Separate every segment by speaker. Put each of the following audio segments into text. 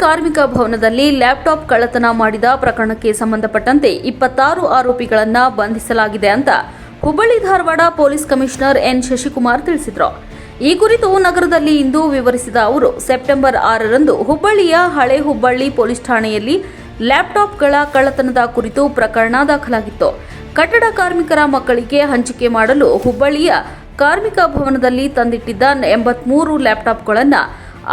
Speaker 1: ಕಾರ್ಮಿಕ ಭವನದಲ್ಲಿ ಲ್ಯಾಪ್ಟಾಪ್ ಕಳ್ಳತನ ಮಾಡಿದ ಪ್ರಕರಣಕ್ಕೆ ಸಂಬಂಧಪಟ್ಟಂತೆ 26 ಆರೋಪಿಗಳನ್ನು ಬಂಧಿಸಲಾಗಿದೆ ಅಂತ Hubballi Dharwad police commissioner N Shashikumar ತಿಳಿಸಿದರು. ಈ ಕುರಿತು ನಗರದಲ್ಲಿ ಇಂದು ವಿವರಿಸಿದ ಅವರು, ಸೆಪ್ಟೆಂಬರ್ 6ರಂದು ಹುಬ್ಬಳ್ಳಿಯ ಹಳೆ ಹುಬ್ಬಳ್ಳಿ ಪೊಲೀಸ್ ಠಾಣೆಯಲ್ಲಿ ಲ್ಯಾಪ್ಟಾಪ್ಗಳ ಕಳ್ಳತನದ ಕುರಿತು ಪ್ರಕರಣ ದಾಖಲಾಗಿತ್ತು. ಕಟ್ಟಡ ಕಾರ್ಮಿಕರ ಮಕ್ಕಳಿಗೆ ಹಂಚಿಕೆ ಮಾಡಲು ಹುಬ್ಬಳ್ಳಿಯ ಕಾರ್ಮಿಕ ಭವನದಲ್ಲಿ ತಂದಿಟ್ಟಿದ್ದ 83 ಲ್ಯಾಪ್ಟಾಪ್ಗಳನ್ನು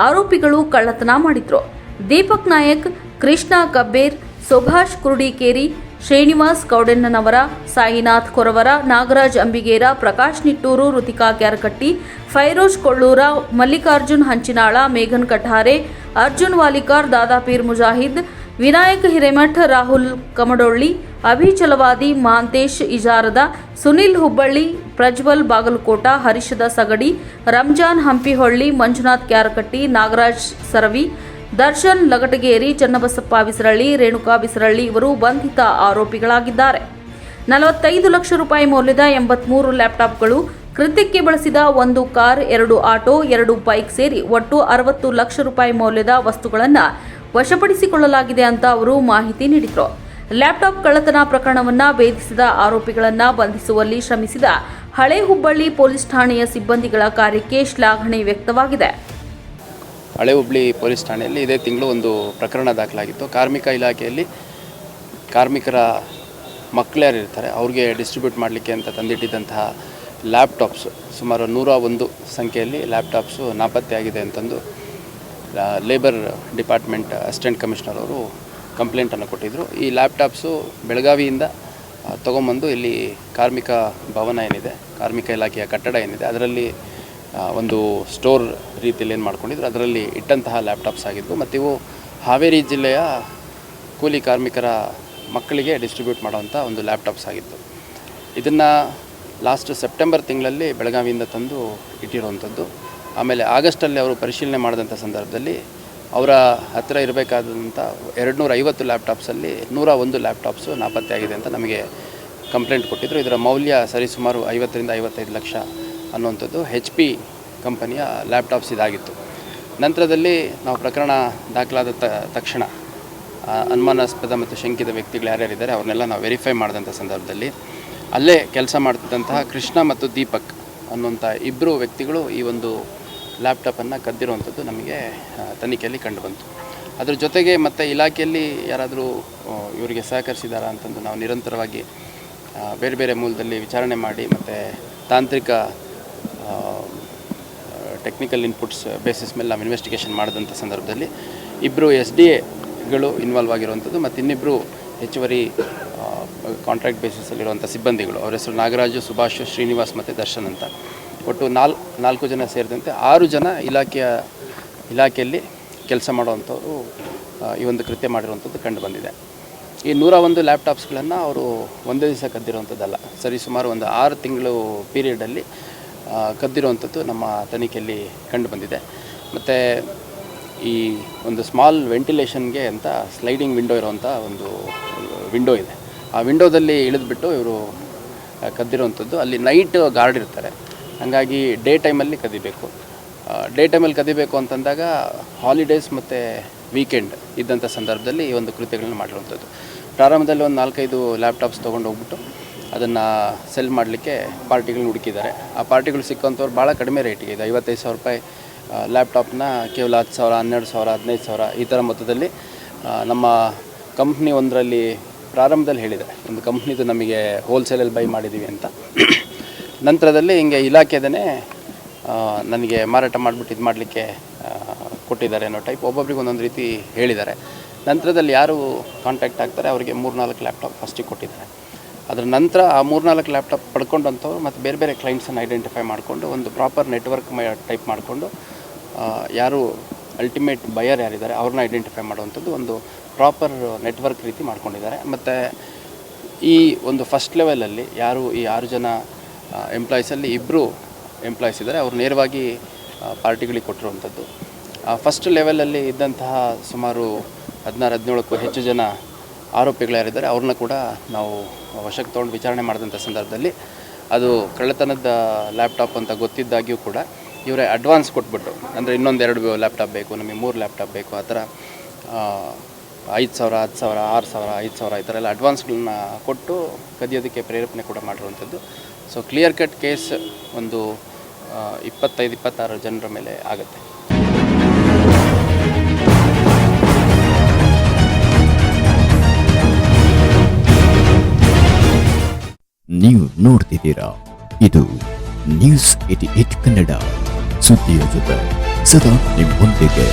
Speaker 1: ಆರೋಪಿಗಳು ಕಳ್ಳತನ ಮಾಡಿದ್ರು. ದೀಪಕ್ ನಾಯಕ್, ಕೃಷ್ಣ ಕಬ್ಬೇರ್, ಸುಭಾಷ್ ಕುರುಡಿಕೇರಿ, ಶ್ರೀನಿವಾಸ್ ಕೌಡೆನ್ನನವರ, ಸಾಯಿನಾಥ್ ಕೊರವರ, ನಾಗರಾಜ್ ಅಂಬಿಗೇರ, ಪ್ರಕಾಶ್ ನಿಟ್ಟೂರು, ಋತಿಕಾ ಕ್ಯಾರಕಟ್ಟಿ, ಫೈರೋಜ್ ಕೊಳ್ಳೂರ, ಮಲ್ಲಿಕಾರ್ಜುನ್ ಹಂಚಿನಾಳ, ಮೇಘನ್ ಕಠಾರೆ, ಅರ್ಜುನ್ ವಾಲಿಕಾರ್, ದಾದಾಪೀರ್ ಮುಜಾಹಿದ್, ವಿನಾಯಕ್ ಹಿರೇಮಠ್, ರಾಹುಲ್ ಕಮಡೊಳ್ಳಿ, ಅಭಿ ಚಲವಾದಿ, ಮಹಾಂತೇಶ್ ಇಜಾರದ, ಸುನಿಲ್ ಹುಬ್ಬಳ್ಳಿ, ಪ್ರಜ್ವಲ್ ಬಾಗಲಕೋಟ, ಹರೀಶದ ಸಗಡಿ, ರಂಜಾನ್ ಹಂಪಿಹೊಳ್ಳಿ, ಮಂಜುನಾಥ್ ಕ್ಯಾರಕಟ್ಟಿ, ನಾಗರಾಜ್ ಸರವಿ, ದರ್ಶನ್ ಲಗಟಗೇರಿ, ಚನ್ನಬಸಪ್ಪ ಬಿಸರಳ್ಳಿ, ರೇಣುಕಾ ಬಿಸರಳ್ಳಿ ಇವರು ಬಂಧಿತ ಆರೋಪಿಗಳಾಗಿದ್ದಾರೆ. 45 ಲಕ್ಷ ರೂಪಾಯಿ ಮೌಲ್ಯದ 83 ಲ್ಯಾಪ್ಟಾಪ್ಗಳು, ಕೃತ್ಯಕ್ಕೆ ಬಳಸಿದ 1 ಕಾರ್, 2 ಆಟೋ, 2 ಬೈಕ್ ಸೇರಿ ಒಟ್ಟು 60 ಲಕ್ಷ ರೂಪಾಯಿ ಮೌಲ್ಯದ ವಸ್ತುಗಳನ್ನು ವಶಪಡಿಸಿಕೊಳ್ಳಲಾಗಿದೆ ಅಂತ ಅವರು ಮಾಹಿತಿ ನೀಡಿದರು. ಲ್ಯಾಪ್ಟಾಪ್ ಕಳ್ಳತನ ಪ್ರಕರಣವನ್ನು ಭೇದಿಸಿದ ಆರೋಪಿಗಳನ್ನು ಬಂಧಿಸುವಲ್ಲಿ ಶ್ರಮಿಸಿದ ಹಳೆ ಹುಬ್ಬಳ್ಳಿ ಪೊಲೀಸ್ ಠಾಣೆಯ ಸಿಬ್ಬಂದಿಗಳ ಕಾರ್ಯಕ್ಕೆ ಶ್ಲಾಘನೆ ವ್ಯಕ್ತವಾಗಿದೆ.
Speaker 2: ಹಳೆ ಹುಬ್ಬಳ್ಳಿ ಪೊಲೀಸ್ ಠಾಣೆಯಲ್ಲಿ ಇದೇ ತಿಂಗಳು ಒಂದು ಪ್ರಕರಣ ದಾಖಲಾಗಿತ್ತು. ಕಾರ್ಮಿಕ ಇಲಾಖೆಯಲ್ಲಿ ಕಾರ್ಮಿಕರ ಮಕ್ಕಳು ಯಾರಿರ್ತಾರೆ ಅವ್ರಿಗೆ ಡಿಸ್ಟ್ರಿಬ್ಯೂಟ್ ಮಾಡಲಿಕ್ಕೆ ಅಂತ ತಂದಿಟ್ಟಿದ್ದಂತಹ ಲ್ಯಾಪ್ಟಾಪ್ಸು ಸುಮಾರು 101 ಸಂಖ್ಯೆಯಲ್ಲಿ ಲ್ಯಾಪ್ಟಾಪ್ಸು ನಾಪತ್ತೆಯಾಗಿದೆ ಅಂತಂದು ಲೇಬರ್ ಡಿಪಾರ್ಟ್ಮೆಂಟ್ ಅಸಿಸ್ಟೆಂಟ್ ಕಮಿಷನರ್ ಅವರು ಕಂಪ್ಲೇಂಟನ್ನು ಕೊಟ್ಟಿದ್ದರು. ಈ ಲ್ಯಾಪ್ಟಾಪ್ಸು ಬೆಳಗಾವಿಯಿಂದ ತೊಗೊಂಬಂದು ಇಲ್ಲಿ ಕಾರ್ಮಿಕ ಭವನ ಏನಿದೆ, ಕಾರ್ಮಿಕ ಇಲಾಖೆಯ ಕಟ್ಟಡ ಏನಿದೆ, ಅದರಲ್ಲಿ ಒಂದು ಸ್ಟೋರ್ ರೀತಿಯಲ್ಲಿ ಏನು ಮಾಡ್ಕೊಂಡಿದ್ರು, ಅದರಲ್ಲಿ ಇಟ್ಟಂತಹ ಲ್ಯಾಪ್ಟಾಪ್ಸ್ ಆಗಿದ್ದು ಮತ್ತು ಇವು ಹಾವೇರಿ ಜಿಲ್ಲೆಯ ಕೂಲಿ ಕಾರ್ಮಿಕರ ಮಕ್ಕಳಿಗೆ ಡಿಸ್ಟ್ರಿಬ್ಯೂಟ್ ಮಾಡೋವಂಥ ಒಂದು ಲ್ಯಾಪ್ಟಾಪ್ಸ್ ಆಗಿತ್ತು. ಇದನ್ನು ಲಾಸ್ಟ್ ಸೆಪ್ಟೆಂಬರ್ ತಿಂಗಳಲ್ಲಿ ಬೆಳಗಾವಿಯಿಂದ ತಂದು ಇಟ್ಟಿರುವಂಥದ್ದು. ಆಮೇಲೆ ಆಗಸ್ಟಲ್ಲಿ ಅವರು ಪರಿಶೀಲನೆ ಮಾಡಿದಂಥ ಸಂದರ್ಭದಲ್ಲಿ ಅವರ ಹತ್ತಿರ ಇರಬೇಕಾದಂಥ 250 ಲ್ಯಾಪ್ಟಾಪ್ಸಲ್ಲಿ 101 ಲ್ಯಾಪ್ಟಾಪ್ಸು ನಾಪತ್ತೆಯಾಗಿದೆ ಅಂತ ನಮಗೆ ಕಂಪ್ಲೇಂಟ್ ಕೊಟ್ಟಿದ್ದರು. ಇದರ ಮೌಲ್ಯ ಸರಿಸುಮಾರು 50 ರಿಂದ 55 ಲಕ್ಷ ಅನ್ನುವಂಥದ್ದು HP ಕಂಪನಿಯ ಲ್ಯಾಪ್ಟಾಪ್ಸ್ ಇದಾಗಿತ್ತು. ನಂತರದಲ್ಲಿ ನಾವು ಪ್ರಕರಣ ದಾಖಲಾದ ತಕ್ಷಣ ಅನುಮಾನಾಸ್ಪದ ಮತ್ತು ಶಂಕಿತ ವ್ಯಕ್ತಿಗಳು ಯಾರ್ಯಾರಿದ್ದಾರೆ ಅವ್ರನ್ನೆಲ್ಲ ನಾವು ವೆರಿಫೈ ಮಾಡಿದಂಥ ಸಂದರ್ಭದಲ್ಲಿ ಅಲ್ಲೇ ಕೆಲಸ ಮಾಡ್ತಿದ್ದಂತಹ ಕೃಷ್ಣ ಮತ್ತು ದೀಪಕ್ ಅನ್ನುವಂಥ 2 ವ್ಯಕ್ತಿಗಳು ಈ ಒಂದು ಲ್ಯಾಪ್ಟಾಪನ್ನು ಕದ್ದಿರುವಂಥದ್ದು ನಮಗೆ ತನಿಖೆಯಲ್ಲಿ ಕಂಡುಬಂತು. ಅದರ ಜೊತೆಗೆ ಮತ್ತು ಇಲಾಖೆಯಲ್ಲಿ ಯಾರಾದರೂ ಇವರಿಗೆ ಸಹಕರಿಸಿದಾರಾ ಅಂತಂದು ನಾವು ನಿರಂತರವಾಗಿ ಬೇರೆ ಬೇರೆ ಮೂಲದಲ್ಲಿ ವಿಚಾರಣೆ ಮಾಡಿ ಮತ್ತು ತಾಂತ್ರಿಕ ಟೆಕ್ನಿಕಲ್ ಇನ್ಪುಟ್ಸ್ ಬೇಸಿಸ್ ಮೇಲೆ ನಾವು ಇನ್ವೆಸ್ಟಿಗೇಷನ್ ಮಾಡಿದಂಥ ಸಂದರ್ಭದಲ್ಲಿ 2 SDAಗಳು ಇನ್ವಾಲ್ವ್ ಆಗಿರುವಂಥದ್ದು ಮತ್ತು ಇನ್ನಿಬ್ಬರು ಹೆಚ್ಚುವರಿ ಕಾಂಟ್ರಾಕ್ಟ್ ಬೇಸಿಸಲ್ಲಿರುವಂಥ ಸಿಬ್ಬಂದಿಗಳು, ಅವರ ಹೆಸರು ನಾಗರಾಜು, ಸುಭಾಷ್, ಶ್ರೀನಿವಾಸ್ ಮತ್ತು ದರ್ಶನ್ ಅಂತ, ಒಟ್ಟು 4 ಜನ ಸೇರಿದಂತೆ 6 ಜನ ಇಲಾಖೆಯಲ್ಲಿ ಕೆಲಸ ಮಾಡುವಂಥವರು ಈ ಒಂದು ಕೃತ್ಯ ಮಾಡಿರುವಂಥದ್ದು ಕಂಡು ಬಂದಿದೆ. ಈ 101 ಲ್ಯಾಪ್ಟಾಪ್ಸ್ಗಳನ್ನು ಅವರು ಒಂದೇ ದಿವಸ ಕದ್ದಿರುವಂಥದ್ದಲ್ಲ, ಸರಿಸುಮಾರು ಒಂದು 6 ತಿಂಗಳು ಪೀರಿಯಡಲ್ಲಿ ಕದ್ದಿರುವಂಥದ್ದು ನಮ್ಮ ತನಿಖೆಯಲ್ಲಿ ಕಂಡು ಬಂದಿದೆ. ಮತ್ತು ಈ ಒಂದು ಸ್ಮಾಲ್ ವೆಂಟಿಲೇಷನ್ಗೆ ಅಂತ ಸ್ಲೈಡಿಂಗ್ ವಿಂಡೋ ಇರುವಂಥ ಒಂದು ವಿಂಡೋ ಇದೆ. ಆ ವಿಂಡೋದಲ್ಲಿ ಇಳಿದ್ಬಿಟ್ಟು ಇವರು ಕದ್ದಿರುವಂಥದ್ದು. ಅಲ್ಲಿ ನೈಟ್ ಗಾರ್ಡ್ ಇರ್ತಾರೆ, ಹಾಗಾಗಿ ಡೇ ಟೈಮಲ್ಲಿ ಕದಿಬೇಕು. ಡೇ ಟೈಮಲ್ಲಿ ಕದಿಬೇಕು ಅಂತಂದಾಗ ಹಾಲಿಡೇಸ್ ಮತ್ತು ವೀಕೆಂಡ್ ಇದ್ದಂಥ ಸಂದರ್ಭದಲ್ಲಿ ಈ ಒಂದು ಕೃತ್ಯಗಳನ್ನ ಮಾಡಿರುವಂಥದ್ದು. ಪ್ರಾರಂಭದಲ್ಲಿ ಒಂದು 4-5 ಲ್ಯಾಪ್ಟಾಪ್ಸ್ ತೊಗೊಂಡು ಹೋಗ್ಬಿಟ್ಟು ಅದನ್ನು ಸೆಲ್ ಮಾಡಲಿಕ್ಕೆ ಪಾರ್ಟಿಗಳನ್ನ ಹುಡುಕಿದ್ದಾರೆ. ಆ ಪಾರ್ಟಿಗಳು ಸಿಕ್ಕಂಥವ್ರು ಭಾಳ ಕಡಿಮೆ ರೇಟಿಗೆ ಇದೆ, 55,000 ರೂಪಾಯಿ ಲ್ಯಾಪ್ಟಾಪ್ನ ಕೇವಲ 10,000, 12,000, 15,000 ಈ ಥರ ಮೊತ್ತದಲ್ಲಿ ನಮ್ಮ ಕಂಪ್ನಿ ಒಂದರಲ್ಲಿ ಪ್ರಾರಂಭದಲ್ಲಿ ಹೇಳಿದೆ, ಒಂದು ಕಂಪ್ನಿದು ನಮಗೆ ಹೋಲ್ಸೇಲಲ್ಲಿ ಬೈ ಮಾಡಿದ್ದೀವಿ ಅಂತ. ನಂತರದಲ್ಲಿ ಹಿಂಗೆ ಇಲಾಖೆದೇ ನನಗೆ ಮಾರಾಟ ಮಾಡಿಬಿಟ್ಟು ಇದು ಮಾಡಲಿಕ್ಕೆ ಕೊಟ್ಟಿದ್ದಾರೆ ಅನ್ನೋ ಟೈಪ್ ಒಬ್ಬೊಬ್ರಿಗೆ ಒಂದೊಂದು ರೀತಿ ಹೇಳಿದ್ದಾರೆ. ನಂತರದಲ್ಲಿ ಯಾರು ಕಾಂಟ್ಯಾಕ್ಟ್ ಆಗ್ತಾರೆ ಅವರಿಗೆ 3-4 ಲ್ಯಾಪ್ಟಾಪ್ ಫಸ್ಟಿಗೆ ಕೊಟ್ಟಿದ್ದಾರೆ. ಅದರ ನಂತರ ಆ 3-4 ಲ್ಯಾಪ್ಟಾಪ್ ಪಡ್ಕೊಂಡಂಥವ್ರು ಮತ್ತು ಬೇರೆ ಬೇರೆ ಕ್ಲೈಂಟ್ಸನ್ನು ಐಡೆಂಟಿಫೈ ಮಾಡಿಕೊಂಡು ಒಂದು ಪ್ರಾಪರ್ ನೆಟ್ವರ್ಕ್ ಟೈಪ್ ಮಾಡಿಕೊಂಡು ಯಾರು ಅಲ್ಟಿಮೇಟ್ ಬಯರ್ ಯಾರಿದ್ದಾರೆ ಅವ್ರನ್ನ ಐಡೆಂಟಿಫೈ ಮಾಡುವಂಥದ್ದು ಒಂದು ಪ್ರಾಪರ್ ನೆಟ್ವರ್ಕ್ ರೀತಿ ಮಾಡ್ಕೊಂಡಿದ್ದಾರೆ. ಮತ್ತು ಈ ಒಂದು ಫಸ್ಟ್ ಲೆವೆಲಲ್ಲಿ ಯಾರು ಈ 6 ಜನ ಎಂಪ್ಲಾಯೀಸಲ್ಲಿ 2 ಎಂಪ್ಲಾಯೀಸ್ ಇದ್ದಾರೆ, ಅವರು ನೇರವಾಗಿ ಪಾರ್ಟಿಗಳಿಗೆ ಕೊಟ್ಟಿರುವಂಥದ್ದು. ಫಸ್ಟ್ ಲೆವೆಲಲ್ಲಿ ಇದ್ದಂತಹ ಸುಮಾರು 16-17ಕ್ಕೂ ಹೆಚ್ಚು ಜನ ಆರೋಪಿಗಳು ಯಾರಿದ್ದಾರೆ ಅವ್ರನ್ನ ಕೂಡ ನಾವು ವಶಕ್ಕೆ ತೊಗೊಂಡು ವಿಚಾರಣೆ ಮಾಡಿದಂಥ ಸಂದರ್ಭದಲ್ಲಿ ಅದು ಕಳ್ಳತನದ ಲ್ಯಾಪ್ಟಾಪ್ ಅಂತ ಗೊತ್ತಿದ್ದಾಗಿಯೂ ಕೂಡ ಇವರೇ ಅಡ್ವಾನ್ಸ್ ಕೊಟ್ಬಿಟ್ಟು, ಅಂದರೆ ಇನ್ನೊಂದು 2 ಲ್ಯಾಪ್ಟಾಪ್ ಬೇಕು, ನಮಗೆ 3 ಲ್ಯಾಪ್ಟಾಪ್ ಬೇಕು, ಆ ಥರ 5,000, 10,000, 6,000, 5,000 ಈ ಥರ ಎಲ್ಲ ಅಡ್ವಾನ್ಸ್ಗಳನ್ನ ಕೊಟ್ಟು ಕದಿಯೋದಕ್ಕೆ ಪ್ರೇರೇಪಣೆ ಕೂಡ ಮಾಡಿರುವಂಥದ್ದು. ಸೊ ಕ್ಲಿಯರ್ ಕಟ್ ಕೇಸ್ ಒಂದು 25-26 ಜನರ ಮೇಲೆ ಆಗುತ್ತೆ.
Speaker 3: ನೀವು ನೋಡ್ತಿದ್ದೀರಾ, ಇದು ನ್ಯೂಸ್ 88 ಕನ್ನಡ, ಸುದ್ದಿಯ ಜೊತೆ ಸದಾ ನಿಮ್ಮೊಂದಿಗೆ.